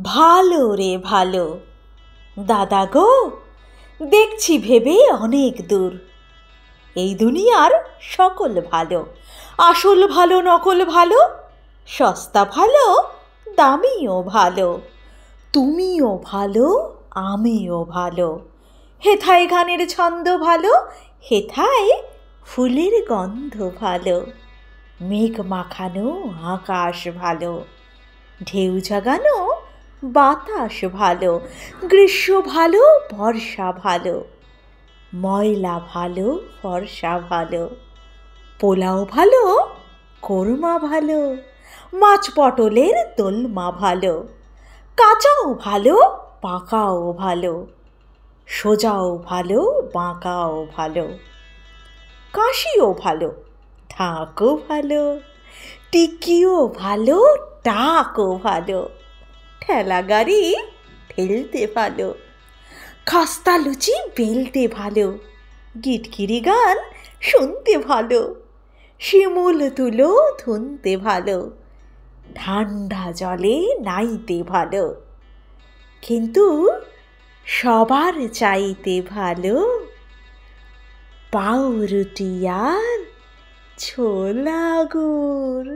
ভালো রে ভালো দাদা গো, দেখছি ভেবে অনেক দূর। এই দুনিয়ার সকল ভালো, আসল ভালো নকল ভালো, সস্তা ভালো দামিও ভালো। তুমিও ভালো আমিও ভালো, হেথায় গানের ছন্দ ভালো, হেথায় ফুলের গন্ধ ভালো। মেঘ মাখানো আকাশ ভালো, ঢেউ জাগানো বাতাস ভালো, গ্রীষ্ম ভালো বর্ষা ভালো, ময়লা ভালো ফর্সা ভালো, পোলাও ভালো কোরমা ভালো, মাছ পটলের দোলমা ভালো, কাঁচাও ভালো পাকাও ভালো, সোজাও ভালো বাঁকাও ভালো, কাশিও ভালো ঢাকও ভালো, টিকিও ভালো টাকও ভালো, ঠেলা গাড়ি ঠেলতে ভালো, খাস্তা লুচি বেলতে ভালো, গিটকিরি গান শুনতে ভালো, শিমুল তুলো ধুনতে ভালো, ঠান্ডা জলে নাইতে ভালো। কিন্তু সবার চাইতে ভালো পাউরুটি আর ছোলা গুড়।